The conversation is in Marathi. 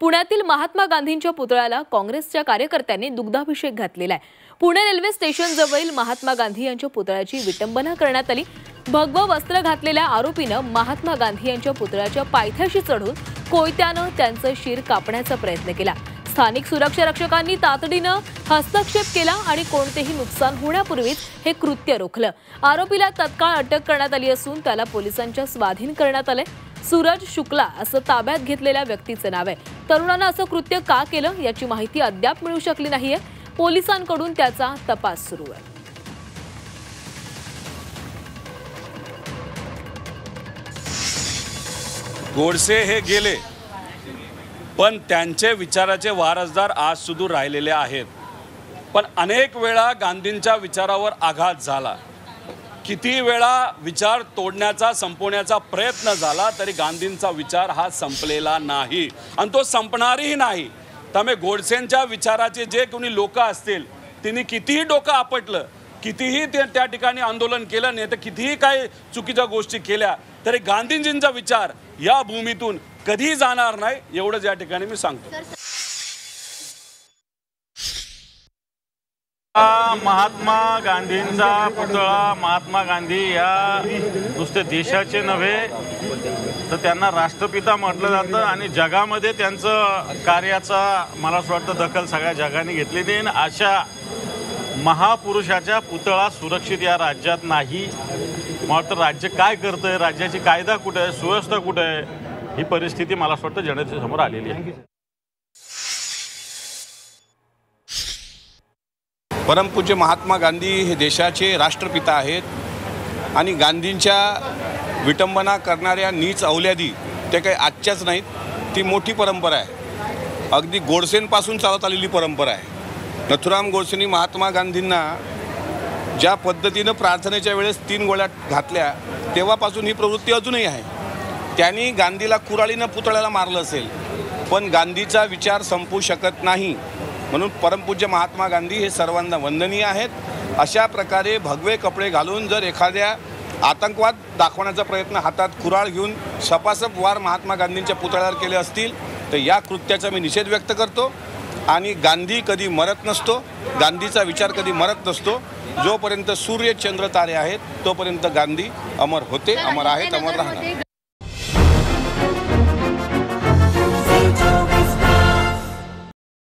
पुण्यातील महात्मा गांधींच्या पुतळ्याला काँग्रेसच्या कार्यकर्त्यांनी दुग्धाभिषेक घातलेला आहे। पुणे रेल्वे स्टेशन जवळील महात्मा गांधी यांच्या पुतळ्याची विटंबना करण्यात आली। भगवं वस्त्र घातलेल्या आरोपीनं महात्मा गांधी यांच्या पुतळ्याच्या पायथ्याशी चढून कोयत्यानं त्यांचं शिर कापण्याचा प्रयत्न केला। स्थानिक सुरक्षा रक्षकांनी तातडीनं हस्तक्षेप केला आणि कोणतेही नुकसान होण्यापूर्वीच हे कृत्य रोखलं। आरोपीला तत्काळ अटक करण्यात आली असून त्याला पोलिसांच्या स्वाधीन करण्यात आले। सूरज शुक्ला असं ताब्यात घेतलेल्या व्यक्तीचं नाव आहे। तरुणानं असं कृत्य का केलं याची माहिती अद्याप मिळू शकली नाहीये। पोलिसांकडून त्याचा तपास सुरू आहे। गोडसे हे गेले, पण त्यांचे विचाराचे वारसदार आज सुद्धा राहिलेले आहेत। पण अनेक वेळा गांधींच्या विचारावर आघात झाला, किती वेळा विचार तोडण्याचा संपवण्याचा प्रयत्न झाला तरी गांधींचा विचार हा संपलेला नाही आणि तो संपणारही नाही। त्यामुळे गोडसेंच्या विचाराचे जे कोणी लोक असतील त्यांनी कितीही डोकं आपटलं, कितीही त्या ठिकाणी आंदोलन केलं, नाही तर कितीही काही चुकीच्या गोष्टी केल्या तरी गांधीजींचा विचार या भूमीतून कधी जाणार नाही एवढंच या ठिकाणी मी सांगतो। महात्मा गांधींचा पुतळा, महात्मा गांधी या नुसते देशाचे नव्हे तर त्यांना राष्ट्रपिता म्हटलं जातं आणि जगामध्ये त्यांचं कार्याचा मला असं वाटतं दखल सगळ्या जगाने घेतलेली आहे। अशा महापुरुषाच्या पुतळा सुरक्षित या राज्यात नाही। मला वाटतं राज्य काय करतंय, राज्याची कायदा कुठे आहे, सुव्यवस्था कुठे आहे, ही परिस्थिती मला असं वाटतं जनतेच्या समोर आलेली आहे। परमपूज्य महात्मा गांधी हे देशाचे राष्ट्रपिता आहेत आणि गांधींच्या विटंबना करणाऱ्या नीच अवल्यादी ते काही आजच्याच नाहीत, ती मोठी परंपरा आहे। अगदी गोडसेंपासून चालत आलेली परंपरा आहे। नथुराम गोडसेंनी महात्मा गांधींना ज्या पद्धतीनं प्रार्थनेच्या वेळेस 3 गोळ्या घातल्या तेव्हापासून ही प्रवृत्ती अजूनही आहे। त्यांनी गांधीला कुऱ्हाडीनं पुतळ्याला मारलं असेल, पण गांधीचा विचार संपू शकत नाही। म्हणून परमपूज्य महात्मा गांधी हे सर्वांना वंदनीय आहेत। अशा प्रकारे भगवे कपडे घालून जर एखाद्या आतंकवाद दाखवण्याचा प्रयत्न हातात कुऱ्हाड घेऊन सपासप वार महात्मा गांधींच्या पुतळ्यावर केले असतील तर या कृत्याचा मी निषेध व्यक्त करतो। आणि गांधी कधी मरत नसतो, गांधीचा विचार कधी मरत नसतो। जोपर्यंत सूर्य चंद्र तारे आहेत तोपर्यंत गांधी अमर होते, अमर आहेत, अमर राहणार।